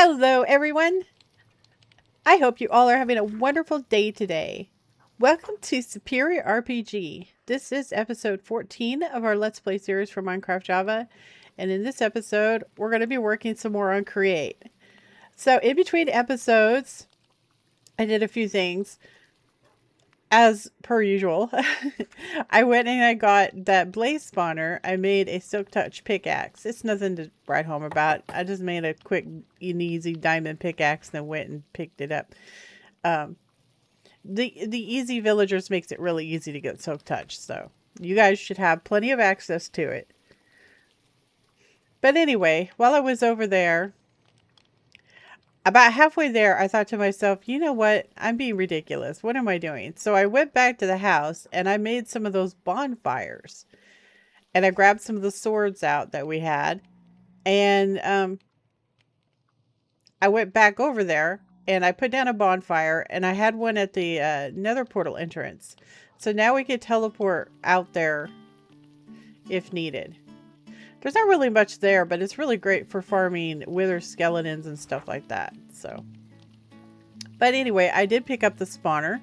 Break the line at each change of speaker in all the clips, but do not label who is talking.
Hello, everyone. I hope you all are having a wonderful day today. Welcome to SupRPG. This is episode 14 of our Let's Play series for Minecraft Java. And in this episode, we're going to be working some more on Create. So in between episodes, I did a few things. As per usual, I went and I got that blaze spawner. I made a silk touch pickaxe. It's nothing to write home about. I just made a quick and easy diamond pickaxe and then went and picked it up. The easy villagers makes it really easy to get silk touch, so you guys should have plenty of access to it. But anyway, while I was over there, about halfway there, I thought to myself, you know what? I'm being ridiculous. What am I doing? So I went back to the house and I made some of those bonfires. And I grabbed some of the swords out that we had. And I went back over there and I put down a bonfire. And I had one at the nether portal entrance. So now we could teleport out there if needed. There's not really much there, but it's really great for farming wither skeletons and stuff like that. So, but anyway, I did pick up the spawner,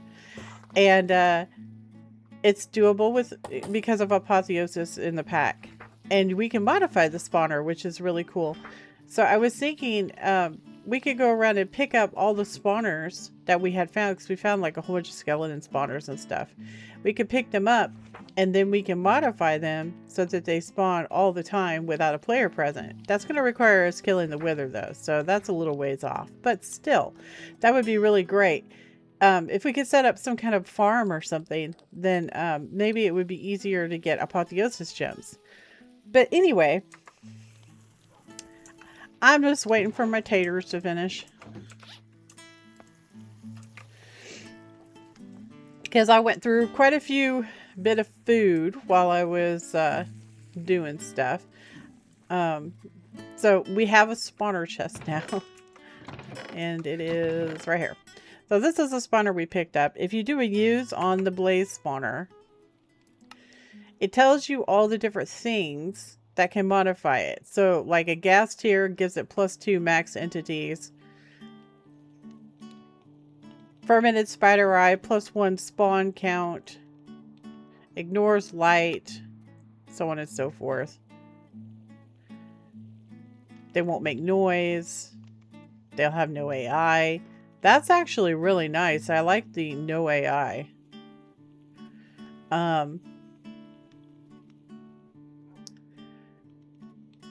and it's doable because of apotheosis in the pack, and we can modify the spawner, which is really cool. So I was thinking we could go around and pick up all the spawners that we had found, because we found like a whole bunch of skeleton spawners and stuff. We could pick them up. And then we can modify them so that they spawn all the time without a player present. That's going to require us killing the wither though. So that's a little ways off. But still, that would be really great. If we could set up some kind of farm or something, then maybe it would be easier to get apotheosis gems. But anyway, I'm just waiting for my taters to finish. Because I went through quite a few bit of food while I was doing stuff. So we have a spawner chest now. And it is right here. So this is a spawner we picked up. If you do a use on the blaze spawner, it tells you all the different things that can modify it. So like a gas tier gives it +2 max entities. Fermented spider eye, +1 spawn count. Ignores light, so on and so forth. They won't make noise. They'll have no AI. That's actually really nice. I like the no AI.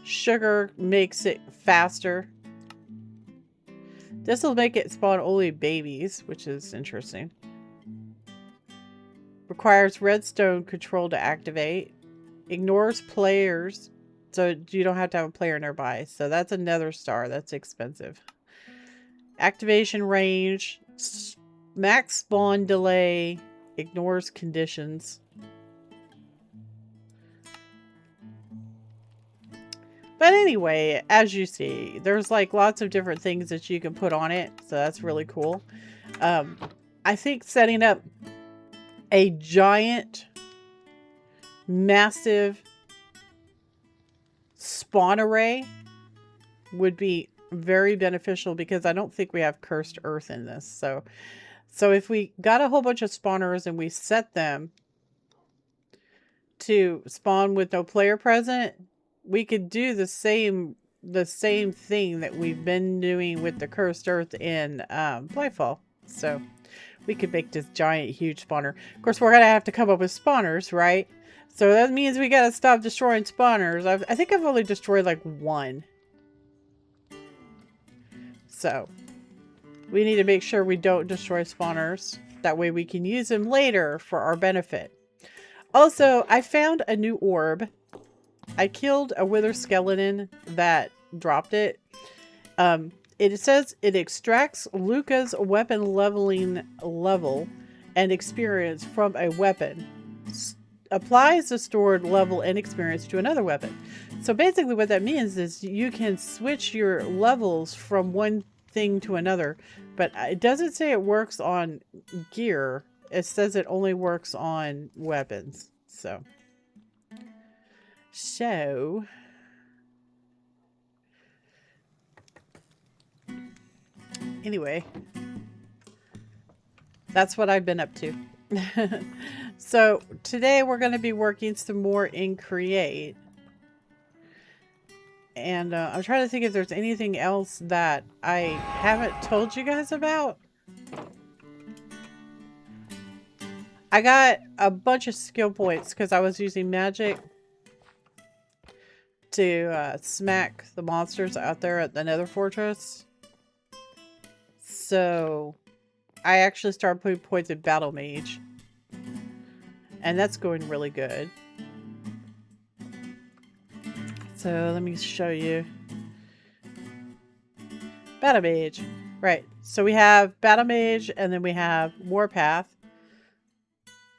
Sugar makes it faster. This will make it spawn only babies, which is interesting. Requires redstone control to activate. Ignores players, so you don't have to have a player nearby. So that's another star. That's expensive. Activation range. Max spawn delay. Ignores conditions. But anyway, as you see, there's like lots of different things that you can put on it. So that's really cool. I think setting up a giant, massive spawn array would be very beneficial, because I don't think we have cursed earth in this. So if we got a whole bunch of spawners and we set them to spawn with no player present, we could do the same thing that we've been doing with the cursed earth in Blightfall. So we could make this giant, huge spawner. Of course, we're going to have to come up with spawners, right? So that means we got to stop destroying spawners. I think I've only destroyed like one. So we need to make sure we don't destroy spawners. That way we can use them later for our benefit. Also, I found a new orb. I killed a wither skeleton that dropped it. It says it extracts Luca's weapon leveling level and experience from a weapon. Applies the stored level and experience to another weapon. So basically what that means is you can switch your levels from one thing to another. But it doesn't say it works on gear. It says it only works on weapons. So Anyway, that's what I've been up to. So today we're going to be working some more in Create. And I'm trying to think if there's anything else that I haven't told you guys about. I got a bunch of skill points because I was using magic to smack the monsters out there at the Nether Fortress. So I actually started putting points in Battle Mage. And that's going really good. So let me show you. Battle Mage. Right. So we have Battle Mage and then we have Warpath.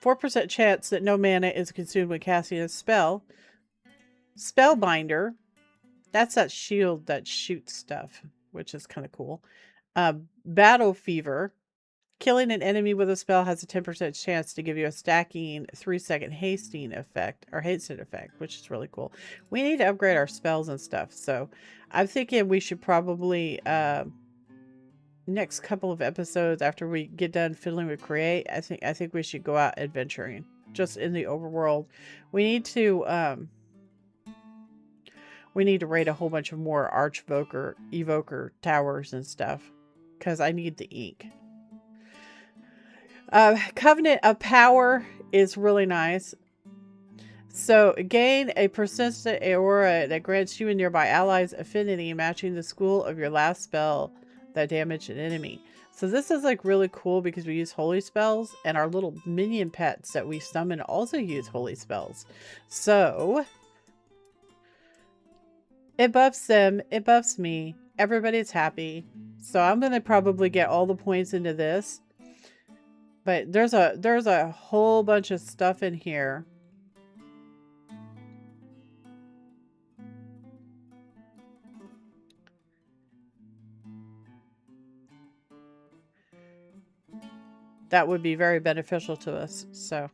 4% chance that no mana is consumed when casting a spell. Spellbinder. That's that shield that shoots stuff, which is kind of cool. Battle Fever. Killing an enemy with a spell has a 10% chance to give you a stacking 3-second hasting effect, or hasten effect, which is really cool. We need to upgrade our spells and stuff, so I'm thinking we should probably, next couple of episodes after we get done fiddling with Create, I think we should go out adventuring, just in the overworld. We need to raid a whole bunch of more evoker towers and stuff, because I need the ink. Covenant of Power is really nice. So gain a persistent aura that grants you and nearby allies affinity matching the school of your last spell that damaged an enemy. So this is like really cool because we use holy spells and our little minion pets that we summon also use holy spells. So it buffs them, it buffs me, everybody's happy. So I'm going to probably get all the points into this. But there's a whole bunch of stuff in here. That would be very beneficial to us. So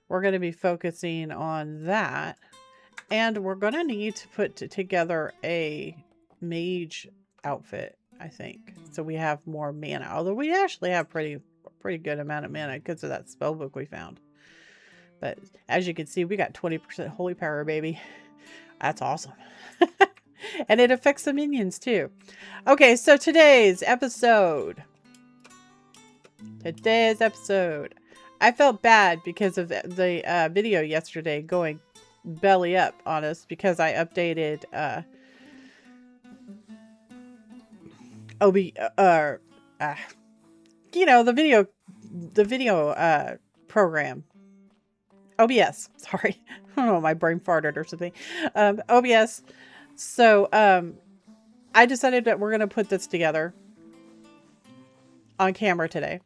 we're going to be focusing on that. And we're going to need to put together a mage outfit, I think. So we have more mana. Although we actually have pretty good amount of mana because of that spell book we found. But as you can see, we got 20% holy power, baby. That's awesome. And it affects the minions too. Okay, so today's episode. I felt bad because of the video yesterday going belly up on us because I updated you know, the video program. OBS. Sorry. I don't know, my brain farted or something. OBS. So I decided that we're going to put this together on camera today.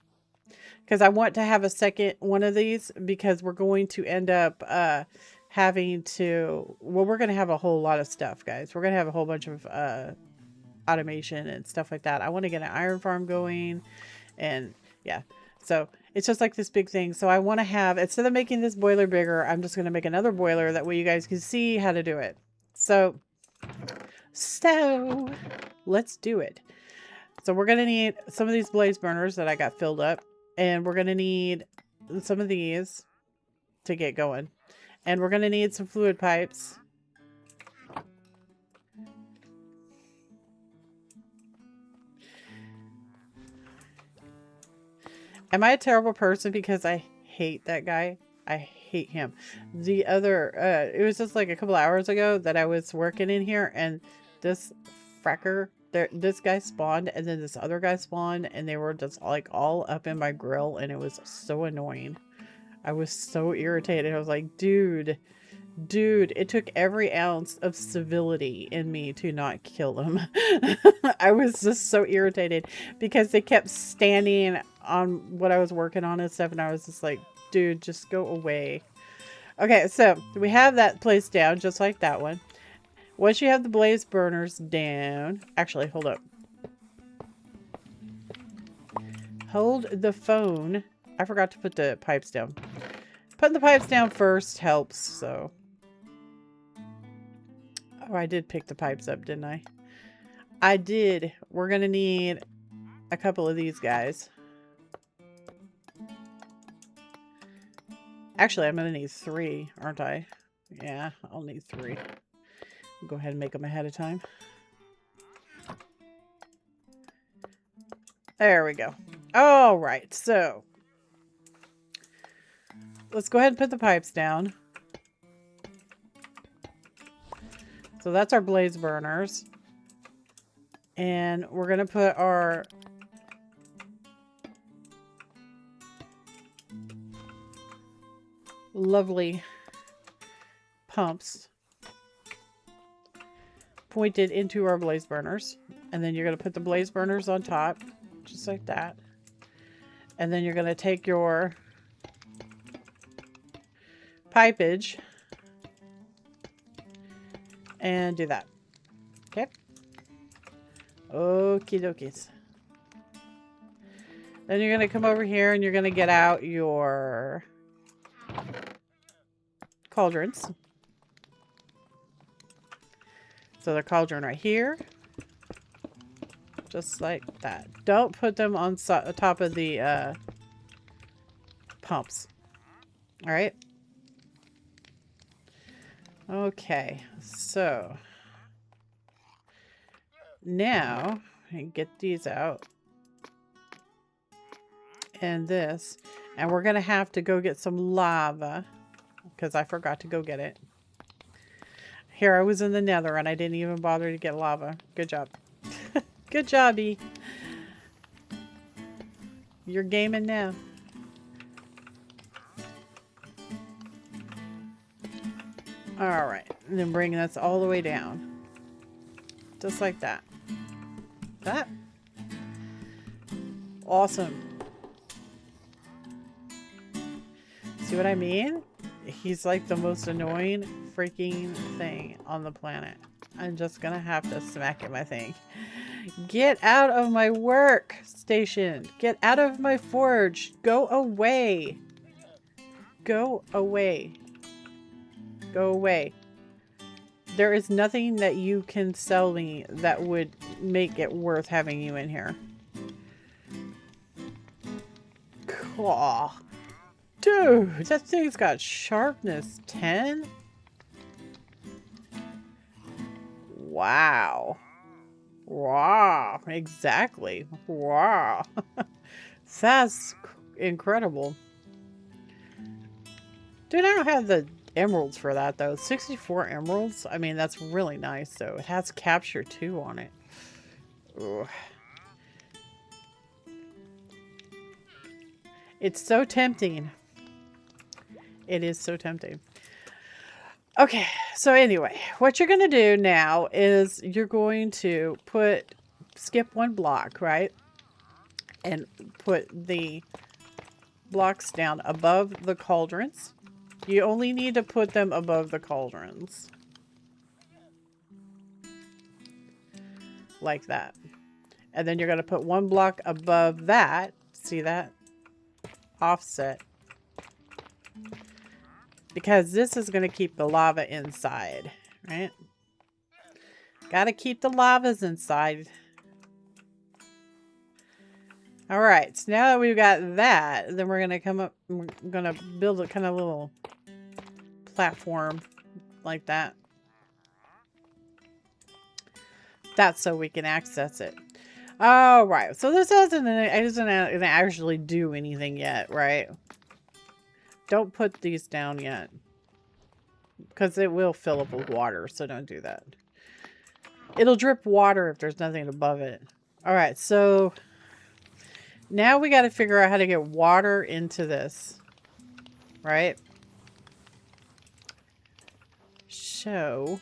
Because I want to have a second one of these because we're going to end up having to... Well, we're going to have a whole lot of stuff, guys. We're going to have a whole bunch of automation and stuff like that. I want to get an iron farm going. And yeah, so it's just like this big thing. So I want to have, instead of making this boiler bigger, I'm just going to make another boiler. That way you guys can see how to do it. So let's do it. So we're going to need some of these blaze burners that I got filled up. And we're going to need some of these to get going. And we're going to need some fluid pipes. Am I a terrible person because I hate that guy? I hate him. The other, it was just like a couple hours ago that I was working in here and this fracker, this guy spawned and then this other guy spawned and they were just like all up in my grill and it was so annoying. I was so irritated. I was like, dude, it took every ounce of civility in me to not kill them. I was just so irritated because they kept standing on what I was working on and stuff. And I was just like, dude, just go away. Okay, so we have that placed down just like that one. Once you have the blaze burners down, actually, hold up. Hold the phone. I forgot to put the pipes down. Putting the pipes down first helps, so. Oh, I did pick the pipes up, didn't I? I did. We're going to need a couple of these guys. Actually, I'm going to need 3, aren't I? Yeah, I'll need 3. Go ahead and make them ahead of time. There we go. All right, so let's go ahead and put the pipes down. So that's our blaze burners. And we're going to put our lovely pumps pointed into our blaze burners. And then you're going to put the blaze burners on top, just like that. And then you're going to take your pipage and do that. Okay. Okie dokies. Then you're going to come over here and you're going to get out your cauldrons. So the cauldron right here. Just like that. Don't put them on top of the pumps. Alright. Okay. So now I get these out. And this. And we're going to have to go get some lava. Because I forgot to go get it. Here I was in the nether and I didn't even bother to get lava. Good job. Good job, E. You're gaming now. Alright. And then bring this all the way down. Just like that. That. Awesome. See what I mean? He's like the most annoying freaking thing on the planet. I'm just gonna have to smack him, I think. Get out of my work station. Get out of my forge. Go away. Go away. Go away. There is nothing that you can sell me that would make it worth having you in here. Cool. Dude, that thing's got sharpness 10. Wow. Wow. Exactly. Wow. That's incredible. Dude, I don't have the emeralds for that though. 64 emeralds? I mean, that's really nice though. It has capture 2 on it. Ugh. It's so tempting. It is so tempting. Okay, so anyway, what you're going to do now is you're going to skip 1 block, right? And put the blocks down above the cauldrons. You only need to put them above the cauldrons. Like that. And then you're going to put 1 block above that. See that? Offset. Because this is going to keep the lava inside, right? Got to keep the lavas inside. All right, so now that we've got that, then we're going to come up, we're going to build a kind of little platform like that. That's so we can access it. All right, so this doesn't actually do anything yet, right? Don't put these down yet. Because it will fill up with water, so don't do that. It'll drip water if there's nothing above it. Alright, so now we got to figure out how to get water into this. Right? So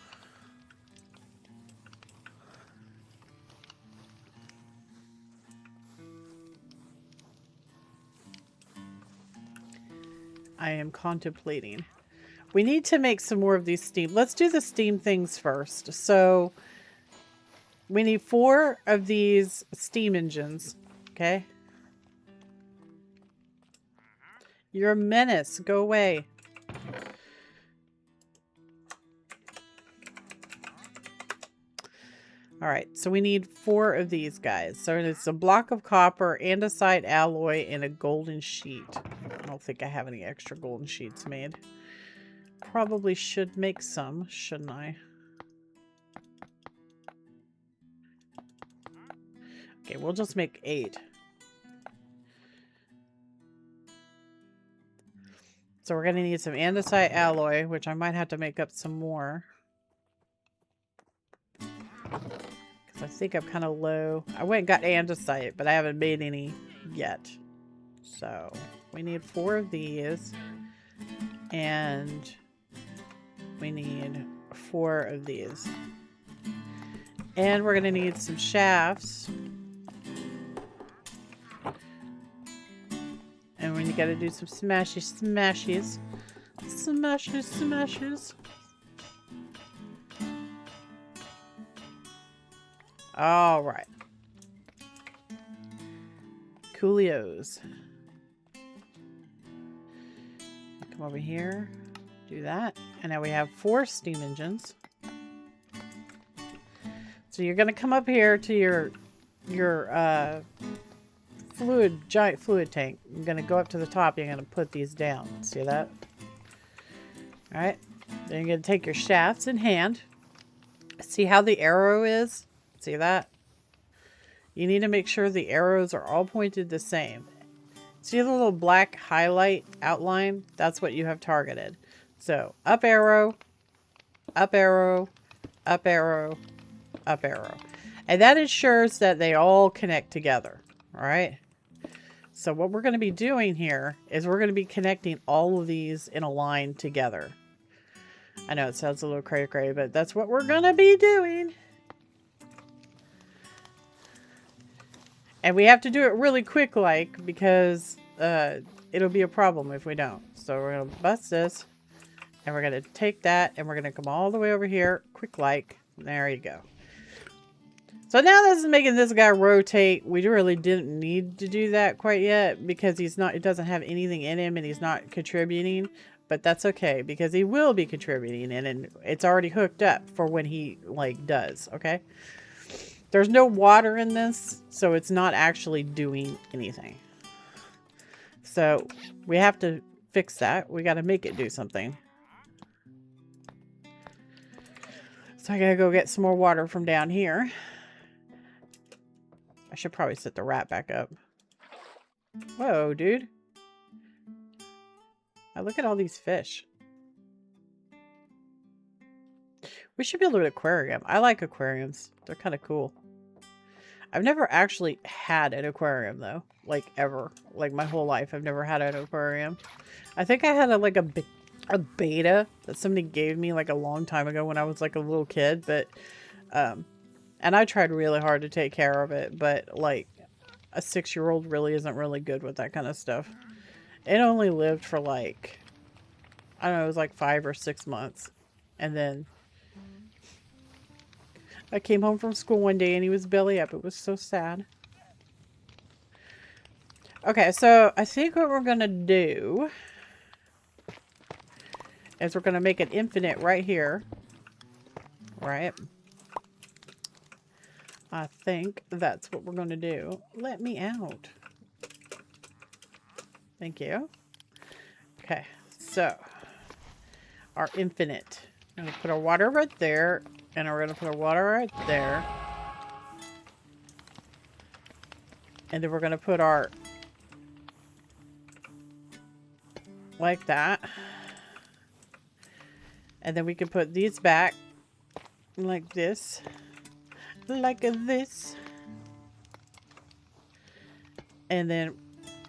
I am contemplating. We need to make some more of these steam. Let's do the steam things first. So we need 4 of these steam engines. Okay. You're a menace. Go away. All right, so we need 4 of these guys. So it's a block of copper, andesite alloy, and a golden sheet. I don't think I have any extra golden sheets made. Probably should make some, shouldn't I? Okay, we'll just make 8. So we're going to need some andesite alloy, which I might have to make up some more. I think I'm kind of low. I went and got andesite, but I haven't made any yet. So we need 4 of these. And we need 4 of these. And we're going to need some shafts. And we got to do some smashies. Smashes. All right. Coolios. Come over here. Do that. And now we have 4 steam engines. So you're going to come up here to your giant fluid tank. You're going to go up to the top. You're going to put these down. See that? All right. Then you're going to take your shafts in hand. See how the arrow is? See that? You need to make sure the arrows are all pointed the same. See the little black highlight outline? That's what you have targeted. So up arrow, up arrow, up arrow, up arrow. And that ensures that they all connect together. All right. So what we're going to be doing here is we're going to be connecting all of these in a line together. I know it sounds a little cray-cray, but that's what we're going to be doing. And we have to do it really quick, like, because it'll be a problem if we don't. So we're going to bust this, and we're going to take that, and we're going to come all the way over here, quick like. There you go. So now this is making this guy rotate. We really didn't need to do that quite yet because he doesn't have anything in him and he's not contributing. But that's okay because he will be contributing and it's already hooked up for when he does. Okay. There's no water in this, so it's not actually doing anything. So we have to fix that. We got to make it do something. So I got to go get some more water from down here. I should probably set the rat back up. Whoa, dude. Look at all these fish. We should build an aquarium. I like aquariums. They're kind of cool. I've never actually had an aquarium, though. Like, ever. Like, my whole life, I've never had an aquarium. I think I had a beta that somebody gave me, like, a long time ago when I was, like, a little kid. But, and I tried really hard to take care of it. But, like, a 6-year-old really isn't really good with that kind of stuff. It only lived for, like, I don't know, it was like 5 or 6 months. And then I came home from school one day and he was belly up. It was so sad. Okay, so I think what we're going to do is we're going to make an infinite right here. Right? I think that's what we're going to do. Let me out. Thank you. Okay, so our infinite. I'm going to put our water right there. And we're going to put our water right there. And then we're going to put our... like that. And then we can put these back. Like this. Like this. And then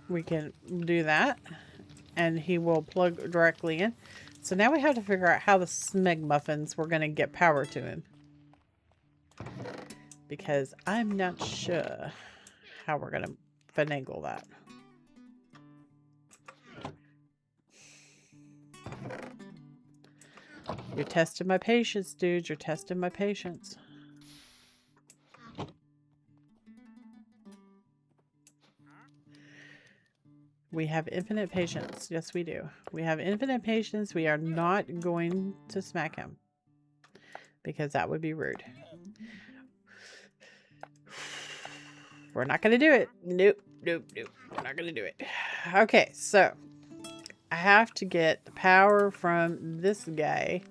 we can do that. And he will plug directly in. So now we have to figure out how the smeg muffins we're going to get power to him. Because I'm not sure how we're going to finagle that. You're testing my patience, dude. You're testing my patience. We have infinite patience. Yes, we do. We have infinite patience. We are not going to smack him. Because that would be rude. We're not going to do it. Nope, nope, nope. We're not going to do it. Okay, so I have to get the power from this guy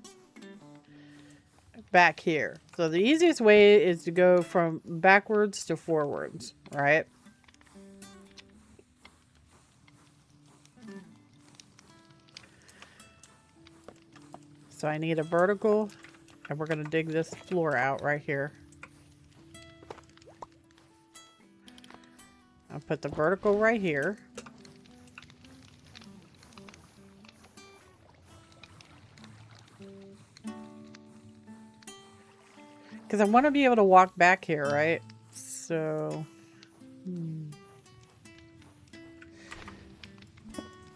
back here. So the easiest way is to go from backwards to forwards, right? So I need a vertical, and we're going to dig this floor out right here. I'll put the vertical right here. Because I want to be able to walk back here, right? So...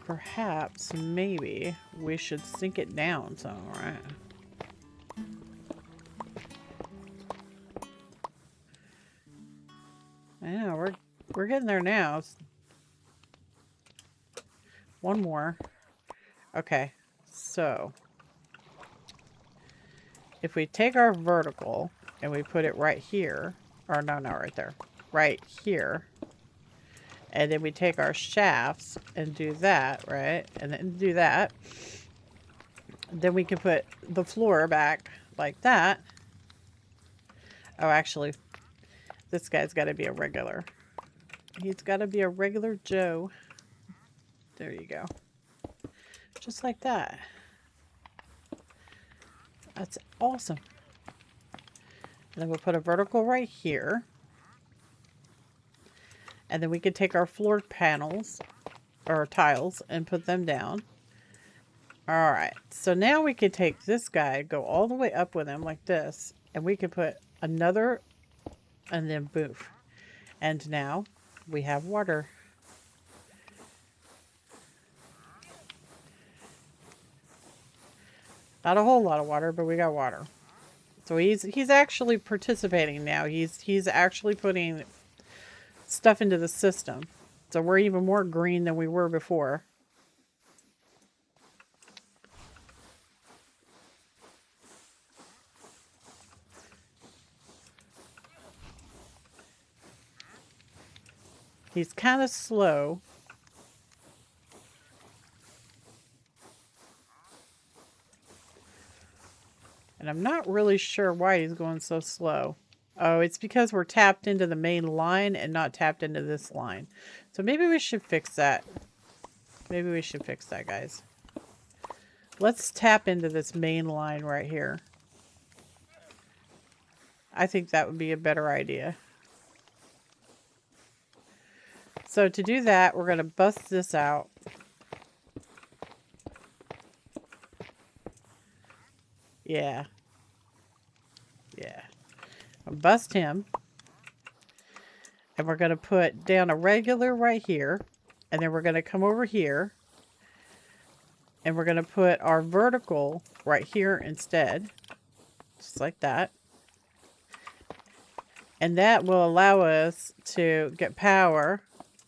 perhaps, maybe, we should sink it down somewhere, right? Yeah, we're getting there now. One more. Okay, so if we take our vertical and we put it right here, or no, not right there, right here, and then we take our shafts and do that, right, and then do that, then we can put the floor back like that. Oh, actually, this guy's got to be a regular. He's got to be a regular Joe. There you go. Just like that. That's awesome. And then we'll put a vertical right here. And then we can take our floor panels, or tiles, and put them down. Alright, so now we can take this guy, go all the way up with him like this, and we can put another, and then boof. And now we have water. Not a whole lot of water, but we got water. So he's actually participating now. He's actually putting stuff into the system. So we're even more green than we were before. He's kind of slow. And I'm not really sure why he's going so slow. Oh, it's because we're tapped into the main line and not tapped into this line. So maybe we should fix that. Maybe we should fix that, guys. Let's tap into this main line right here. I think that would be a better idea. So to do that, we're going to bust this out. Yeah. Yeah. I'll bust him. And we're going to put down a regular right here. And then we're going to come over here. And we're going to put our vertical right here instead. Just like that. And that will allow us to get power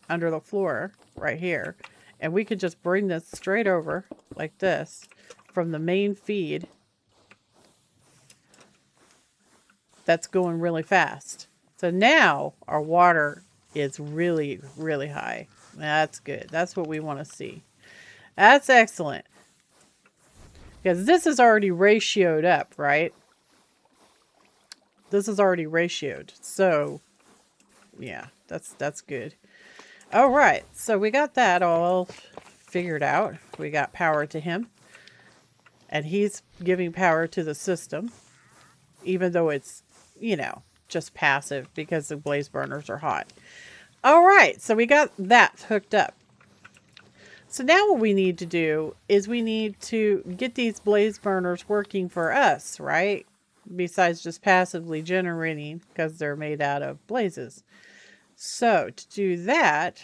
under the floor right here. And we could just bring this straight over like this from the main feed. That's going really fast. So now our water is really, really high. That's good. That's what we want to see. That's excellent. Because this is already ratioed up, right? This is already ratioed. So, yeah, that's good. All right. So we got that all figured out. We got power to him. And he's giving power to the system. Even though it's, you know, just passive because the blaze burners are hot. All right. So we got that hooked up. So now what we need to do is we need to get these blaze burners working for us, right? Besides just passively generating because they're made out of blazes. So to do that,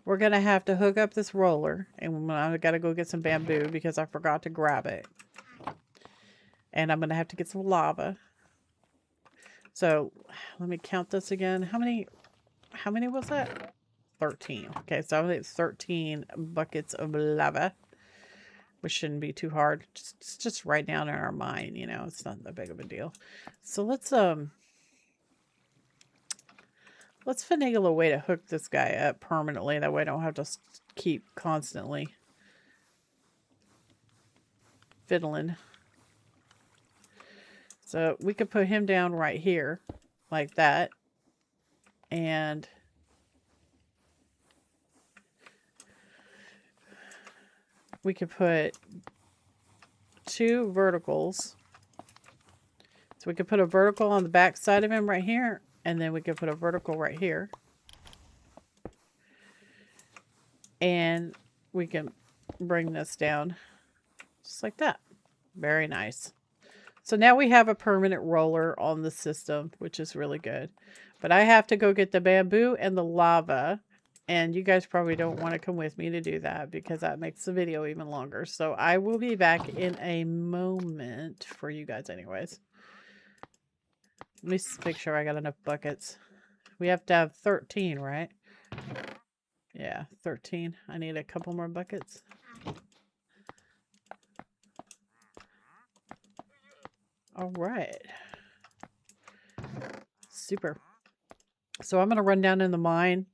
we're going to have to hook up this roller. And I've got to go get some bamboo because I forgot to grab it. And I'm going to have to get some lava. So let me count this again. How many was that? 13. Okay, so it's 13 buckets of lava, which shouldn't be too hard. Just write down in our mind, you know, it's not that big of a deal. So let's Let's finagle a way to hook this guy up permanently. That way I don't have to keep constantly fiddling. So we could put him down right here like that. And we could put 2 verticals. So we could put a vertical on the back side of him right here. And then we could put a vertical right here. And we can bring this down just like that. Very nice. So now we have a permanent roller on the system, which is really good. But I have to go get the bamboo and the lava. And you guys probably don't want to come with me to do that because that makes the video even longer. So I will be back in a moment for you guys anyways. Let me make sure I got enough buckets. We have to have 13, right? Yeah, 13. I need a couple more buckets. All right. Super. So I'm going to run down in the mine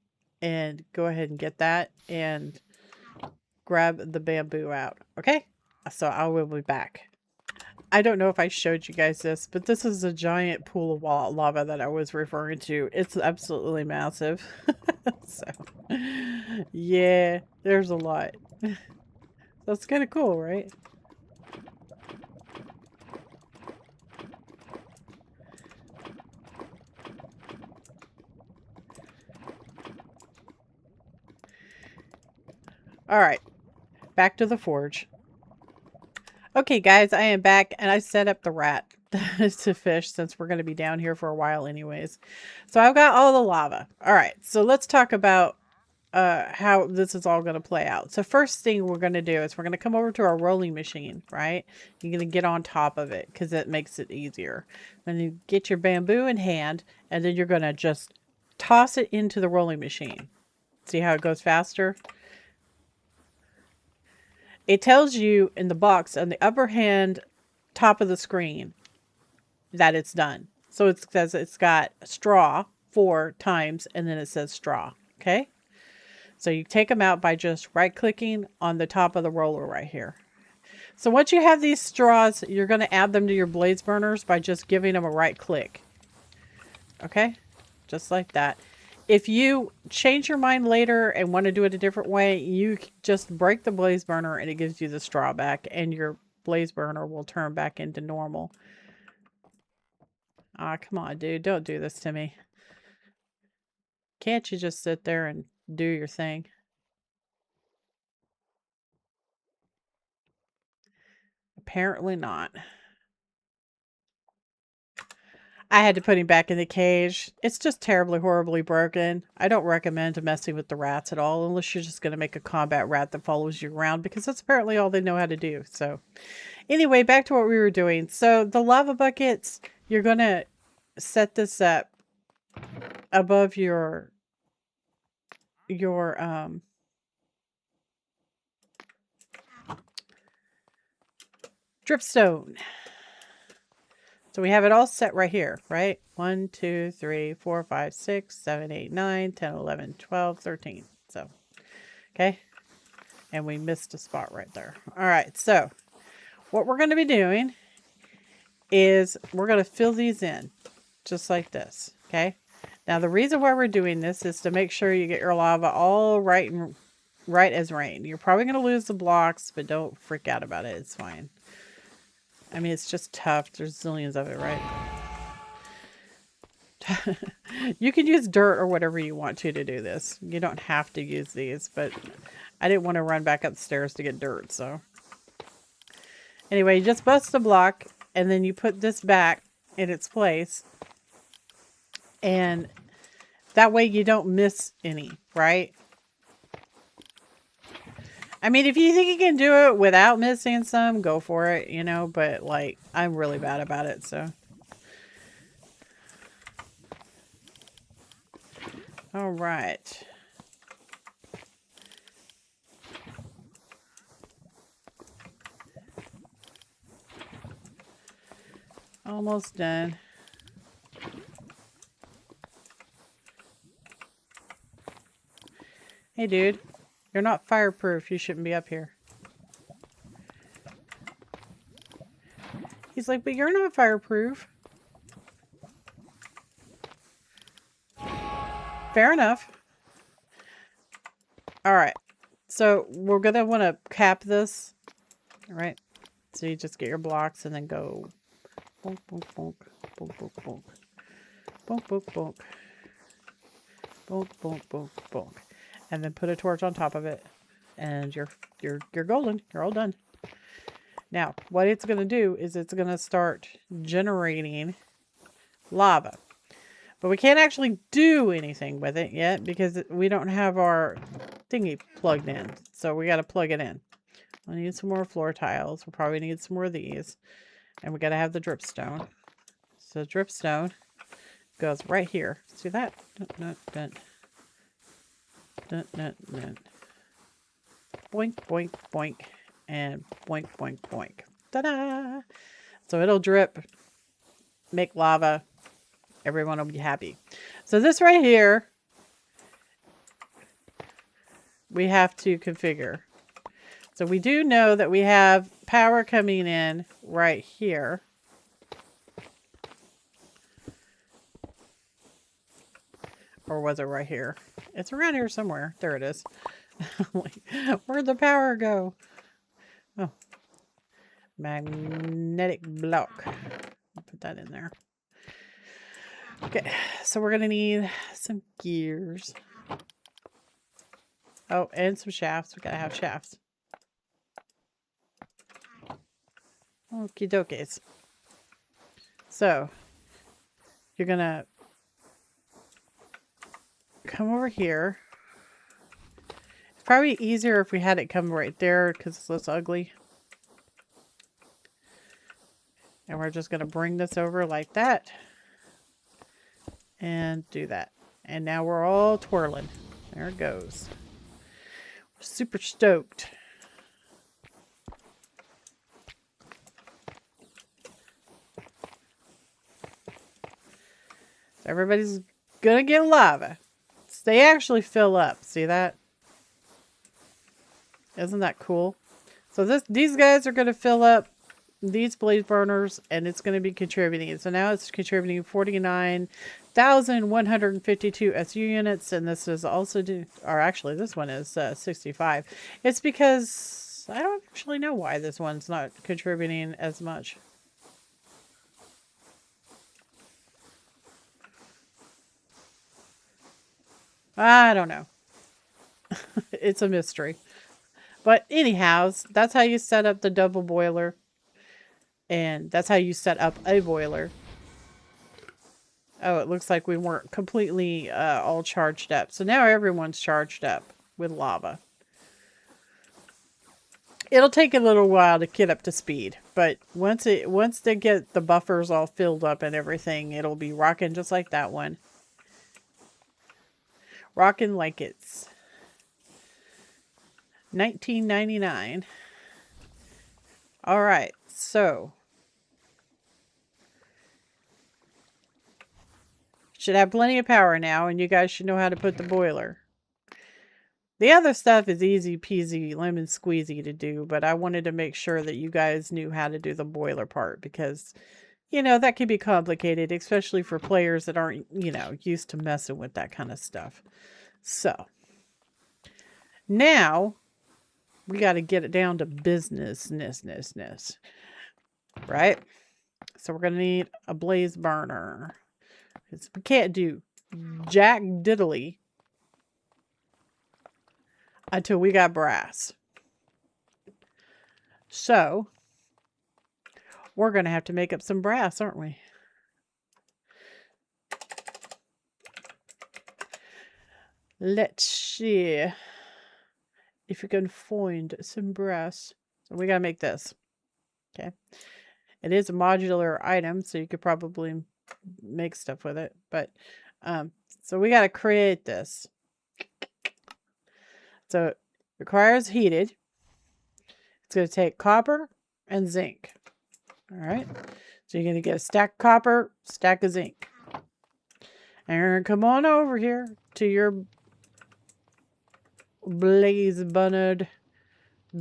and go ahead and get that and grab the bamboo out. Okay? So I will be back. I don't know if I showed you guys this, but this is a giant pool of lava that I was referring to. It's absolutely massive. So, yeah, there's a lot. That's kind of cool, right? All right, back to the forge. Okay, guys, I am back, and I set up the rat to fish since we're going to be down here for a while anyways. So I've got all the lava. All right, so let's talk about how this is all going to play out. So first thing we're going to do is we're going to come over to our rolling machine, right? You're going to get on top of it because it makes it easier. Then you get your bamboo in hand, and then you're going to just toss it into the rolling machine. See how it goes faster? It tells you in the box on the upper hand top of the screen that it's done. So it says it's got straw 4 times and then it says straw. Okay. So you take them out by just right clicking on the top of the roller right here. So once you have these straws, you're going to add them to your blaze burners by just giving them a right click. Okay. Just like that. If you change your mind later and want to do it a different way, you just break the blaze burner and it gives you the straw back and your blaze burner will turn back into normal. Ah, come on, dude. Don't do this to me. Can't you just sit there and do your thing? Apparently not. I had to put him back in the cage. It's just terribly, horribly broken. I don't recommend messing with the rats at all unless you're just going to make a combat rat that follows you around because that's apparently all they know how to do. So anyway, back to what we were doing. So the lava buckets, you're going to set this up above your dripstone. So we have it all set right here, right? 1, 2, 3, 4, 5, 6, 7, 8, 9, 10, 11, 12, 13. So, okay. And we missed a spot right there. All right. So what we're going to be doing is we're going to fill these in just like this. Okay. Now the reason why we're doing this is to make sure you get your lava all right and right as rain. You're probably going to lose the blocks, but don't freak out about it. It's fine. I mean, it's just tough. There's zillions of it, right? You can use dirt or whatever you want to do this. You don't have to use these, but I didn't want to run back upstairs to get dirt, so. Anyway, you just bust the block, and then you put this back in its place. And that way you don't miss any, right? I mean, if you think you can do it without missing some, go for it, you know, but like, I'm really bad about it, so. All right. Almost done. Hey, dude. You're not fireproof. You shouldn't be up here. He's like, but you're not fireproof. Fair enough. All right. So we're going to want to cap this. All right. So you just get your blocks and then go bonk, bonk, bonk, bonk, bonk, bonk. Bonk, bonk, bonk. Bonk, bonk, bonk, bonk. And then put a torch on top of it. And you're golden. You're all done. Now, what it's going to do is it's going to start generating lava. But we can't actually do anything with it yet because we don't have our thingy plugged in. So we got to plug it in. I need some more floor tiles. We'll probably need some more of these. And we got to have the dripstone. So dripstone goes right here. See that? Dun, dun, dun. Dun, dun, dun. Boink, boink, boink. And boink, boink, boink. Ta-da! So it'll drip, make lava. Everyone will be happy. So this right here, we have to configure. So we do know that we have power coming in right here. Or was it right here? It's around here somewhere. There it is. Where'd the power go? Oh. Magnetic block. Put that in there. Okay, so we're going to need some gears. Oh, and some shafts. We got to have shafts. Okie dokies. So, you're going to come over here. It's probably easier if we had it come right there because it's less ugly. And we're just going to bring this over like that. And do that. And now we're all twirling. There it goes. We're super stoked. So everybody's gonna get lava. So they actually fill up. See that? Isn't that cool? So these guys are gonna fill up these blaze burners, and it's going to be contributing. So now it's contributing 49,152 SU units, and this is also actually this one is 65. It's because I don't actually know why this one's not contributing as much. I don't know. It's a mystery. But anyhow, that's how you set up the double boiler. And that's how you set up a boiler. Oh, it looks like we weren't completely all charged up. So now everyone's charged up with lava. It'll take a little while to get up to speed. But once they get the buffers all filled up and everything, it'll be rocking just like that one. Rocking like it's 1999. All right, so should have plenty of power now, and you guys should know how to put the boiler. The other stuff is easy peasy lemon squeezy to do, but I wanted to make sure that you guys knew how to do the boiler part because, you know, that can be complicated, especially for players that aren't, you know, used to messing with that kind of stuff. So, now we got to get it down to business, right? So we're going to need a blaze burner. We can't do jack diddly until we got brass. So, we're going to have to make up some brass, aren't we? Let's see if we can find some brass. So we got to make this. Okay. It is a modular item, so you could probably make stuff with it. But, so we got to create this. So it requires heated. It's going to take copper and zinc. All right. So you're going to get a stack of copper, stack of zinc. And you're going to come on over here to your blaze bunnered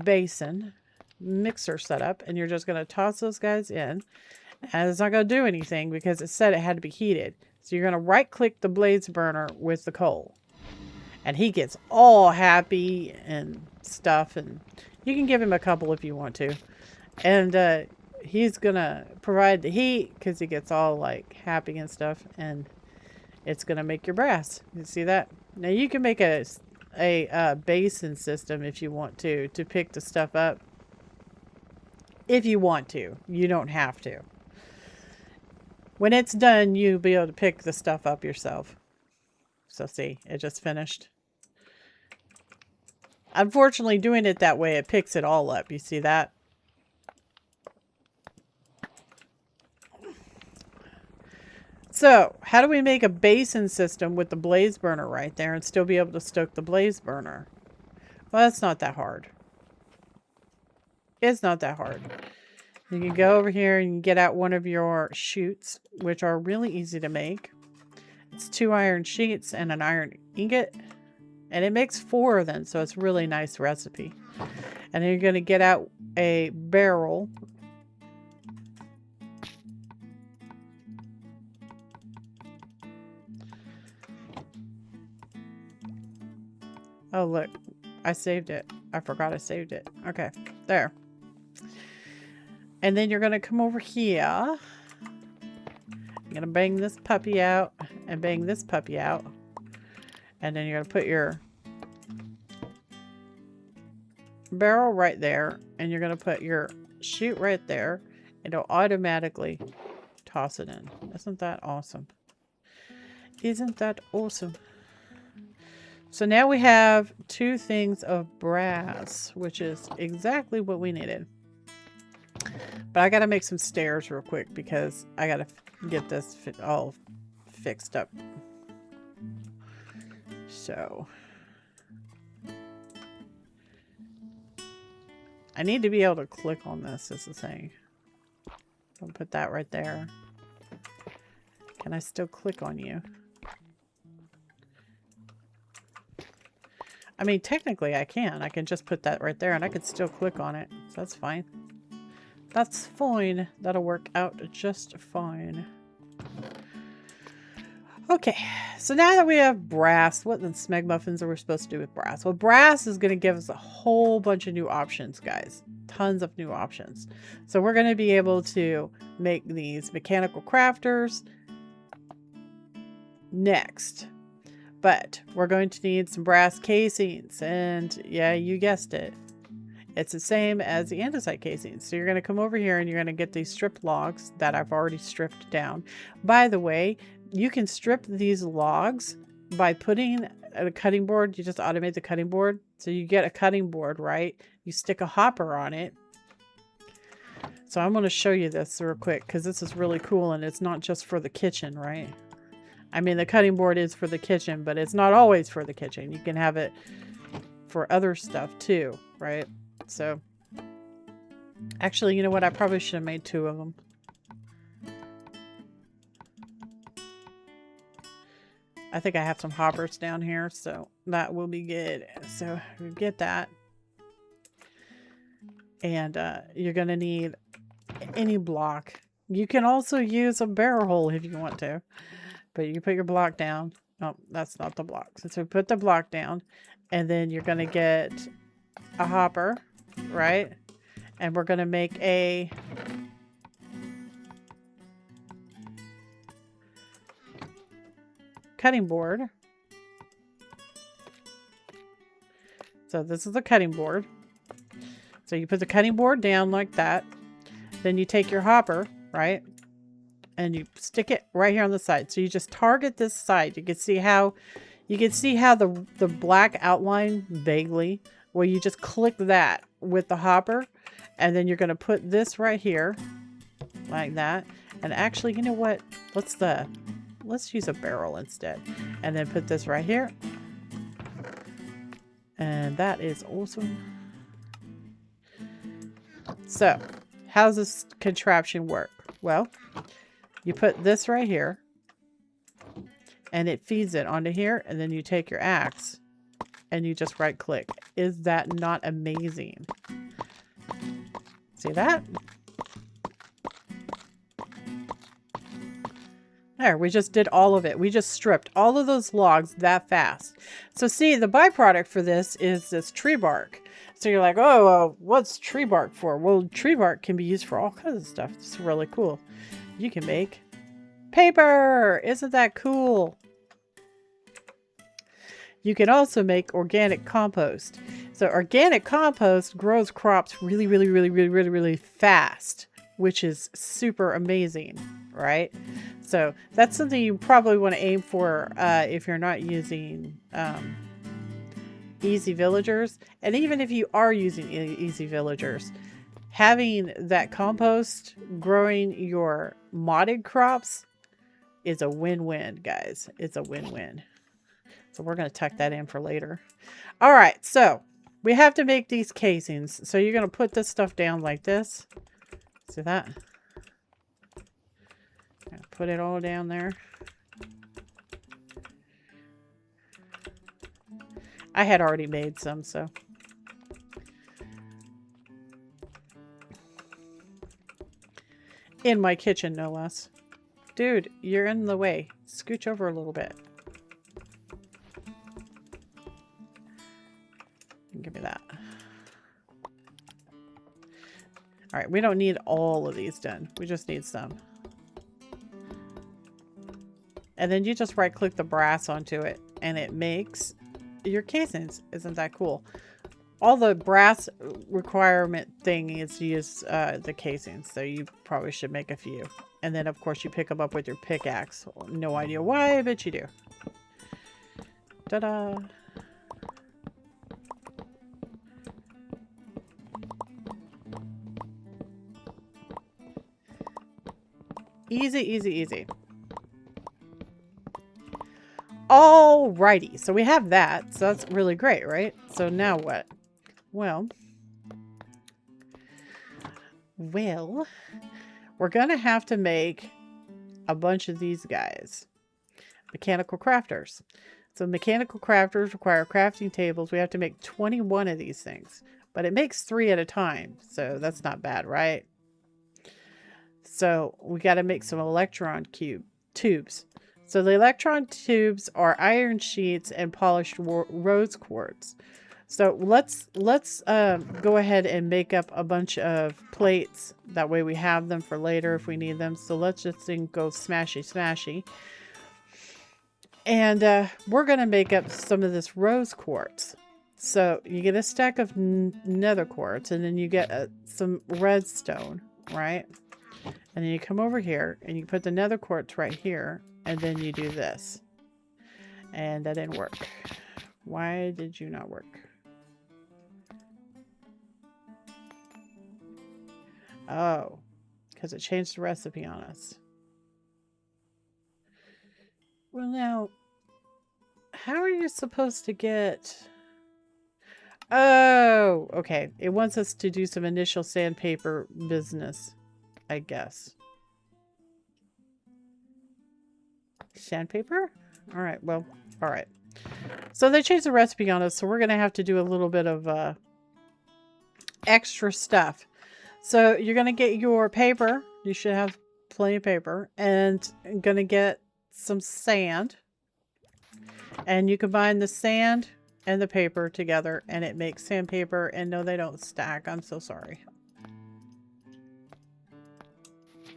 basin mixer setup, and you're just going to toss those guys in. And it's not going to do anything because it said it had to be heated. So you're going to right click the blaze burner with the coal. And he gets all happy and stuff. And you can give him a couple if you want to. And he's going to provide the heat because he gets all like happy and stuff. And it's going to make your brass. You see that? Now you can make a basin system if you want to pick the stuff up. If you want to. You don't have to. When it's done, you'll be able to pick the stuff up yourself. So see, it just finished. Unfortunately, doing it that way, it picks it all up. You see that? So, how do we make a basin system with the blaze burner right there and still be able to stoke the blaze burner? Well, that's not that hard. It's not that hard. You can go over here and get out one of your chutes, which are really easy to make. It's 2 iron sheets and an iron ingot. And it makes 4 of them, so it's a really nice recipe. And then you're going to get out a barrel. Oh, look. I saved it. I forgot I saved it. Okay, there. And then you're going to come over here. You're going to bang this puppy out and bang this puppy out. And then you're going to put your barrel right there. And you're going to put your chute right there. And it'll automatically toss it in. Isn't that awesome? Isn't that awesome? So now we have 2 things of brass, which is exactly what we needed. But I got to make some stairs real quick because I got to get this all fixed up. So I need to be able to click on this is the thing. I'll put that right there. Can I still click on you? I mean, technically I can. I can just put that right there and I could still click on it. So that's fine. That's fine. That'll work out just fine. Okay, so now that we have brass, what in Smeg Muffins are we supposed to do with brass? Well, brass is going to give us a whole bunch of new options, guys. Tons of new options. So we're going to be able to make these mechanical crafters next. But we're going to need some brass casings. And yeah, you guessed it. It's the same as the andesite casings. So you're going to come over here and you're going to get these stripped logs that I've already stripped down. By the way, you can strip these logs by putting a cutting board. You just automate the cutting board. So you get a cutting board, right? You stick a hopper on it. So I'm going to show you this real quick because this is really cool and it's not just for the kitchen, right? I mean, the cutting board is for the kitchen, but it's not always for the kitchen. You can have it for other stuff too, right? So, actually, you know what? I probably should have made 2 of them. I think I have some hoppers down here, so that will be good. So, we get that. And you're going to need any block. You can also use a barrel hole if you want to. But you put your block down. Oh, that's not the block. So put the block down. And then you're going to get a hopper, right? And we're going to make a cutting board. So this is the cutting board. So you put the cutting board down like that. Then you take your hopper, right? And you stick it right here on the side. So you just target this side. You can see how the black outline vaguely, where you just click that with the hopper. And then you're going to put this right here like that. And actually, you know what? Let's use a barrel instead. And then put this right here. And that is awesome. So, how does this contraption work? Well, you put this right here. And it feeds it onto here. And then you take your axe. and you just right click. Is that not amazing? See that? There, we just did all of it. We just stripped all of those logs that fast. So see, the byproduct for this is this tree bark. So you're like, oh, what's tree bark for? Well, tree bark can be used for all kinds of stuff. It's really cool. You can make paper. Isn't that cool? You can also make organic compost. So organic compost grows crops really fast, which is super amazing, right? So that's something you probably want to aim for if you're not using Easy Villagers. And even if you are using Easy Villagers, having that compost growing your modded crops is a win-win, guys. It's a win-win. So we're going to tuck that in for later. All right, so we have to make these casings. So you're going to put this stuff down like this. See that? Put it all down there. I had already made some, so. In my kitchen, no less. Dude, you're in the way. Scooch over a little bit. Give me that. All right, we don't need all of these done. We just need some. And then you just right click the brass onto it and it makes your casings. Isn't that cool? All the brass requirement thing is to use the casings. So you probably should make a few. And then of course you pick them up with your pickaxe. No idea why, but you do. Ta-da! Easy, easy, easy. Alrighty, so we have that. So that's really great, right? So now what? Well, we're going to have to make a bunch of these guys. Mechanical crafters. So mechanical crafters require crafting tables. We have to make 21 of these things. But it makes 3 at a time. So that's not bad, right? So we got to make some electron tubes. So the electron tubes are iron sheets and polished rose quartz. So let's go ahead and make up a bunch of plates. That way we have them for later if we need them. So let's just go smashy smashy. And we're going to make up some of this rose quartz. So you get a stack of nether quartz and then you get some redstone, right? And then you come over here and you put the nether quartz right here. And then you do this. And that didn't work. Why did you not work? Oh, because it changed the recipe on us. Well, now, how are you supposed to get... Oh, okay. It wants us to do some initial sandpaper business, I guess. Sandpaper? All right, well, all right. So they changed the recipe on us, so we're going to have to do a little bit of extra stuff. So you're going to get your paper. You should have plenty of paper. And I'm going to get some sand. And you combine the sand and the paper together, and it makes sandpaper. And no, they don't stack. I'm so sorry.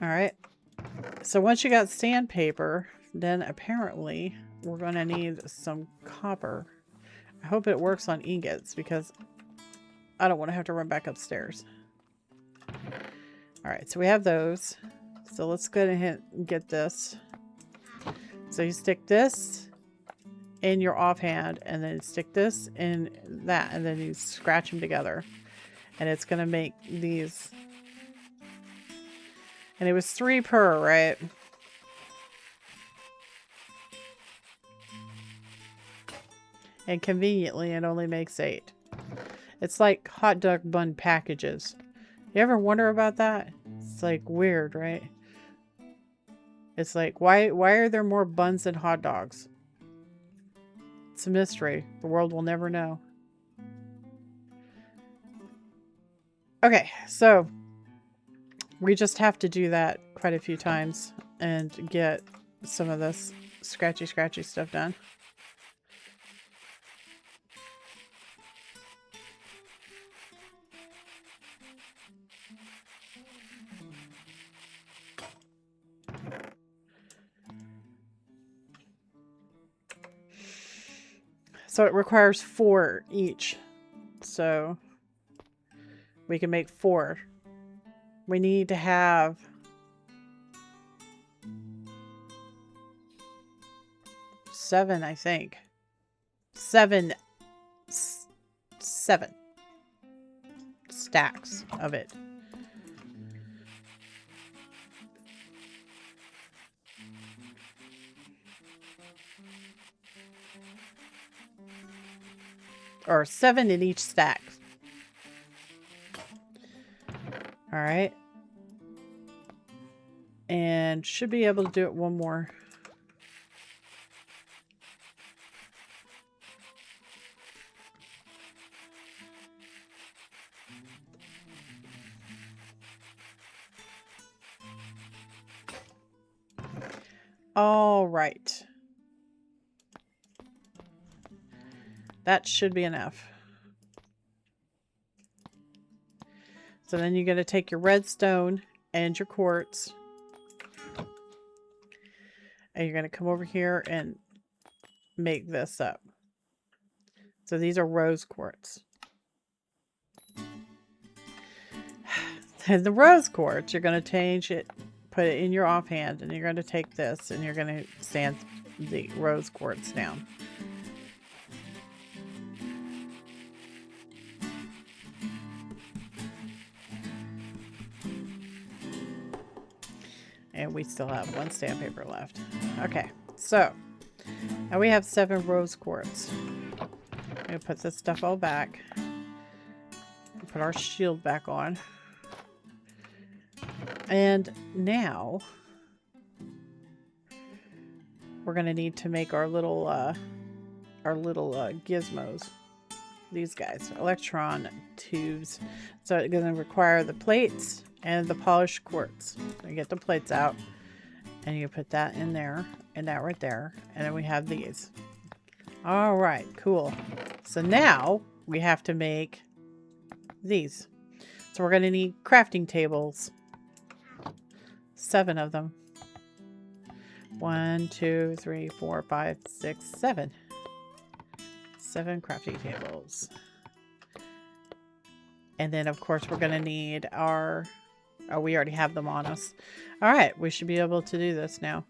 All right. So once you got sandpaper... Then apparently we're going to need some copper. I hope it works on ingots because I don't want to have to run back upstairs. Alright, so we have those. So let's go ahead and get this. So you stick this in your offhand and then stick this in that and then you scratch them together. And it's going to make these. And it was 3 per, right? And conveniently, it only makes 8. It's like hot dog bun packages. You ever wonder about that? It's like weird, right? It's like, why are there more buns than hot dogs? It's a mystery. The world will never know. Okay, so we just have to do that quite a few times and get some of this scratchy stuff done. So it requires 4 each. So we can make 4. We need to have 7, I think. 7 stacks of it. Or 7 in each stack. All right. And should be able to do it one more. All right. That should be enough. So then you're going to take your redstone and your quartz. And you're going to come over here and make this up. So these are rose quartz. And the rose quartz, you're going to change it, put it in your offhand, and you're going to take this and you're going to sand the rose quartz down. And we still have 1 sandpaper left. Okay, so now we have 7 rose quartz. I'm going to put this stuff all back. Put our shield back on. And now we're going to need to make our little gizmos. These guys, Electron tubes. So it's going to require the plates and the polished quartz. So you get the plates out and you put that in there and that right there. And then we have these. All right, cool. So now we have to make these. So we're going to need crafting tables. 7 of them. 1, 2, 3, 4, 5, 6, 7. 7 crafting tables. And then, of course, we're going to need our... Oh, we already have them on us. All right, we should be able to do this now.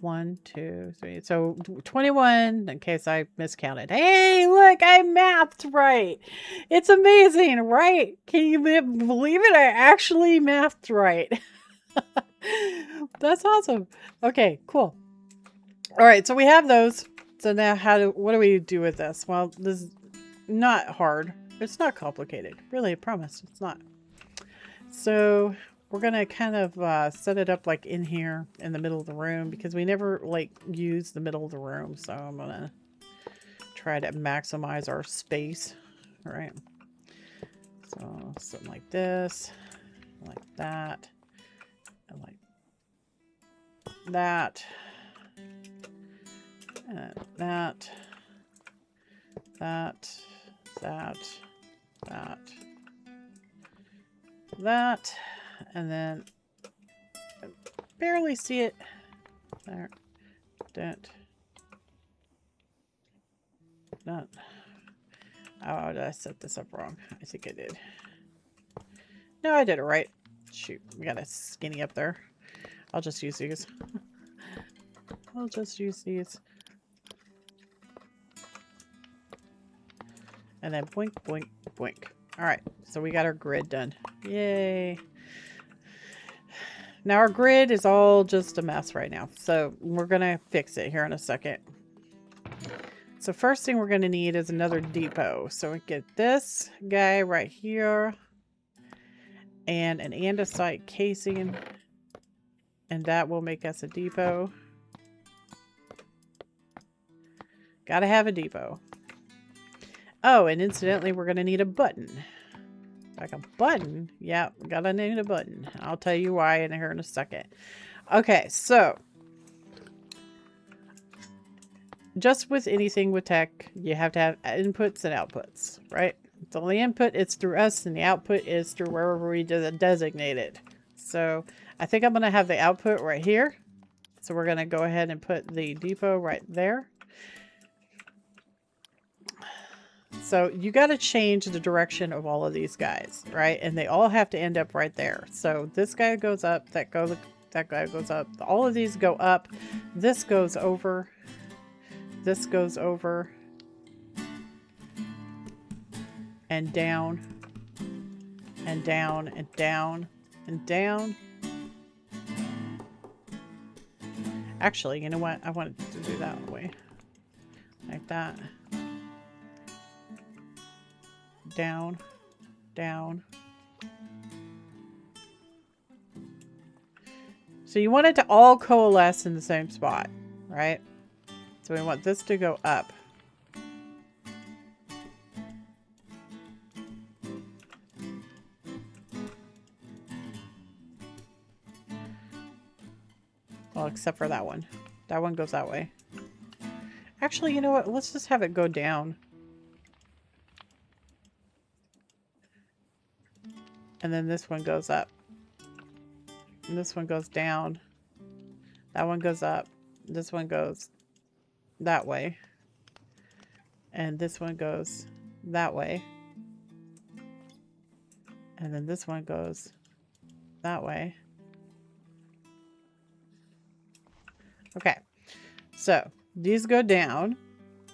1, 2, 3. So 21, in case I miscounted. Hey, look, I mathed right. It's amazing, right? Can you believe it? I actually mathed right. That's awesome. Okay, cool. All right, so we have those. So now what do we do with this? Well, this is not hard. It's not complicated. Really, I promise. It's not. So we're going to kind of set it up like in here in the middle of the room because we never like use the middle of the room. So I'm going to try to maximize our space. All right. So something like this, like that, and like that, and that, that, and then I barely see it there. That. Oh, did I set this up wrong? I think I did. No, I did it right. Shoot, we got a skinny up there. I'll just use these. I'll just use these. And then boink, boink, boink. All right, so we got our grid done. Yay. Now our grid is all just a mess right now. So we're going to fix it here in a second. So first thing we're going to need is another depot. So we get this guy right here. And an andesite casing. And that will make us a depot. Gotta have a depot. Oh, and incidentally, we're gonna need a button. Like a button? Yeah, gotta need a button. I'll tell you why in here in a second. Okay, so just with anything with tech, you have to have inputs and outputs, right? So the input is through us and the output is through wherever we designate it. So I think I'm going to have the output right here. So we're going to go ahead and put the depot right there. So you got to change the direction of all of these guys, right? And they all have to end up right there. So this guy goes up, that guy goes up. All of these go up. This goes over. This goes over. And down. And down and down and down. Actually, you know what? I wanted to do that way. Like that. Down, down. So you want it to all coalesce in the same spot, right? So we want this to go up. Well, except for that one. That one goes that way. Actually, you know what? Let's just have it go down. And then this one goes up. And this one goes down. That one goes up. This one goes that way. And this one goes that way. And then this one goes that way. Okay. So these go down.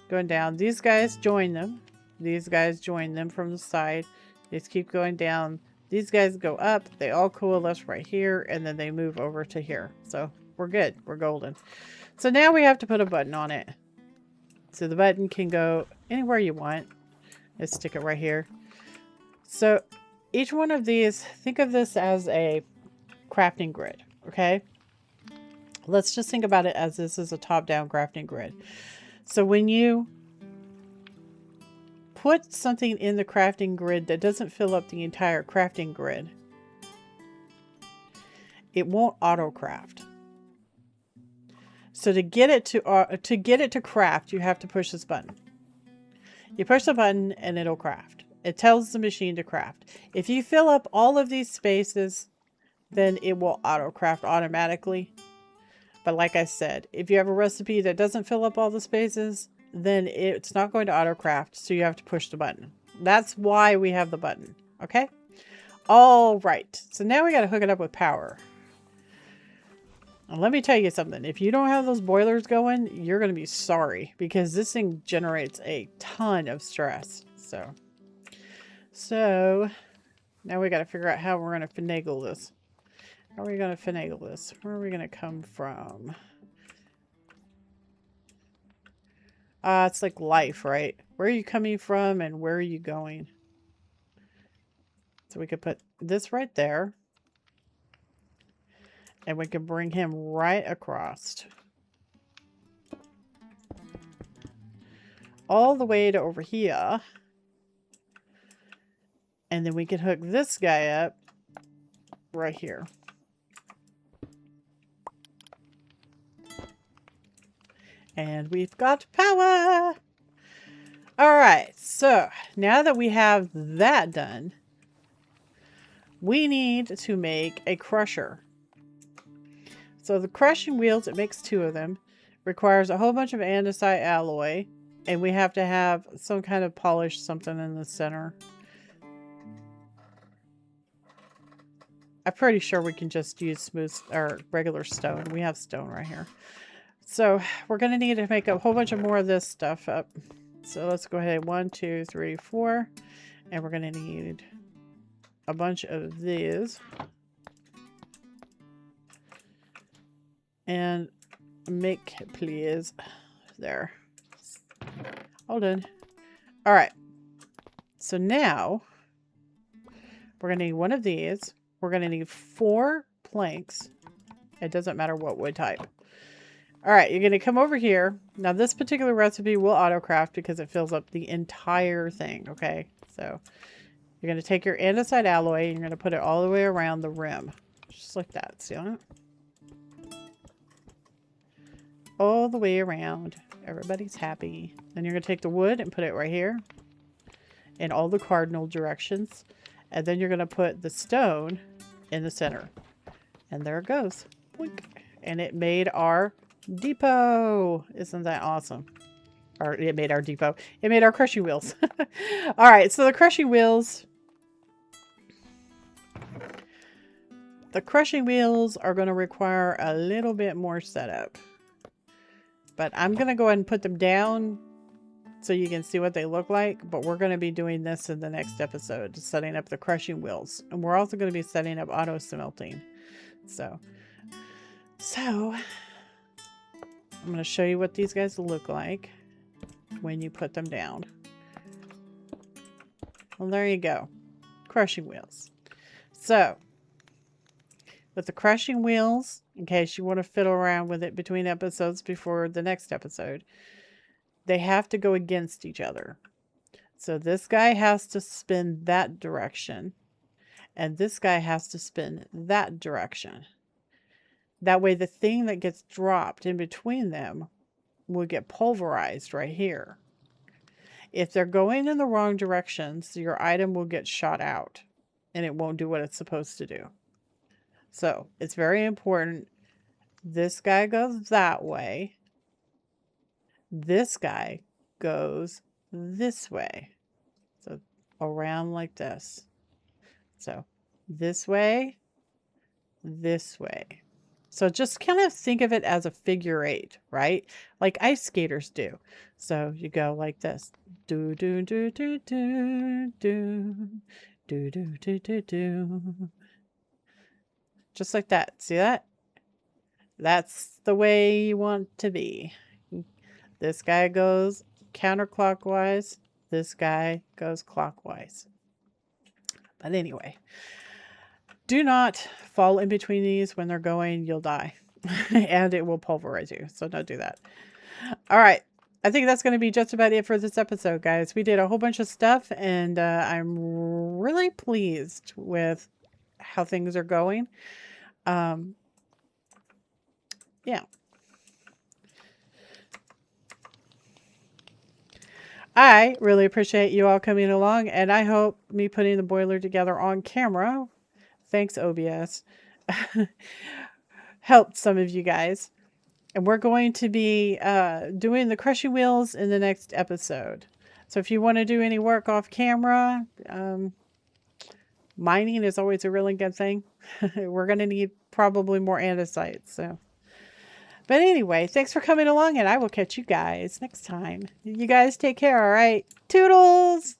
Going down. These guys join them. These guys join them from the side. These keep going down. These guys go up, they all coalesce right here, and then they move over to here. So we're good, we're golden. So now we have to put a button on it. So the button can go anywhere you want. Let's stick it right here. So each one of these, think of this as a crafting grid, okay? Let's just think about it as this is a top-down crafting grid. So when you put something in the crafting grid that doesn't fill up the entire crafting grid, it won't auto craft. So to get it to craft, you have to push this button. You push the button and it'll craft. It tells the machine to craft. If you fill up all of these spaces, then it will auto craft automatically. But like I said, if you have a recipe that doesn't fill up all the spaces, then it's not going to auto craft, so you have to push the button. That's why we have the button, okay? All right, so now we got to hook it up with power. And let me tell you something. If you don't have those boilers going, you're going to be sorry, because this thing generates a ton of stress. So now we got to figure out how we're going to finagle this. How are we going to finagle this? Where are we going to come from? It's like life, right? Where are you coming from and where are you going? So we could put this right there. And we can bring him right across. All the way to over here. And then we can hook this guy up right here. And we've got power. All right, so now that we have that done, we need to make a crusher. So the crushing wheels, it makes 2 of them, requires a whole bunch of andesite alloy, and we have to have some kind of polished something in the center. I'm pretty sure we can just use smooth or regular stone. We have stone right here. So we're going to need to make a whole bunch of more of this stuff up. So let's go ahead. 1, 2, 3, 4. And we're going to need a bunch of these. And make, please. There. Hold on. All right. So now we're going to need one of these. We're going to need 4 planks. It doesn't matter what wood type. All right, you're going to come over here. Now, this particular recipe will auto-craft because it fills up the entire thing, okay? So, you're going to take your andesite alloy and you're going to put it all the way around the rim. Just like that. See that? All the way around. Everybody's happy. Then you're going to take the wood and put it right here in all the cardinal directions. And then you're going to put the stone in the center. And there it goes. Boink. And it made our depot. Isn't that awesome? Or it made our depot. It made our crushing wheels. All right, so the crushing wheels. The crushing wheels are going to require a little bit more setup. But I'm going to go ahead and put them down so you can see what they look like. But we're going to be doing this in the next episode, setting up the crushing wheels. And we're also going to be setting up auto smelting. So I'm going to show you what these guys look like when you put them down. Well, there you go. Crushing wheels. So, with the crushing wheels, in case you want to fiddle around with it between episodes before the next episode, they have to go against each other. So this guy has to spin that direction, and this guy has to spin that direction. That way the thing that gets dropped in between them will get pulverized right here. If they're going in the wrong directions, your item will get shot out and it won't do what it's supposed to do. So it's very important. This guy goes that way. This guy goes this way. So around like this. So this way, this way. So just kind of think of it as a figure 8, right? Like ice skaters do. So you go like this. Do, do, do, do, do, do, do, do, do, do, do. Just like that. See that? That's the way you want to be. This guy goes counterclockwise. This guy goes clockwise. But anyway, do not fall in between these when they're going. You'll die. And it will pulverize you. So don't do that. All right. I think that's going to be just about it for this episode, guys. We did a whole bunch of stuff, and I'm really pleased with how things are going. Yeah. I really appreciate you all coming along, and I hope me putting the boiler together on camera, thanks OBS, helped some of you guys. And we're going to be doing the crushing wheels in the next episode. So if you want to do any work off camera, mining is always a really good thing. We're going to need probably more andesite. So, but anyway, thanks for coming along, and I will catch you guys next time. You guys take care, all right? Toodles!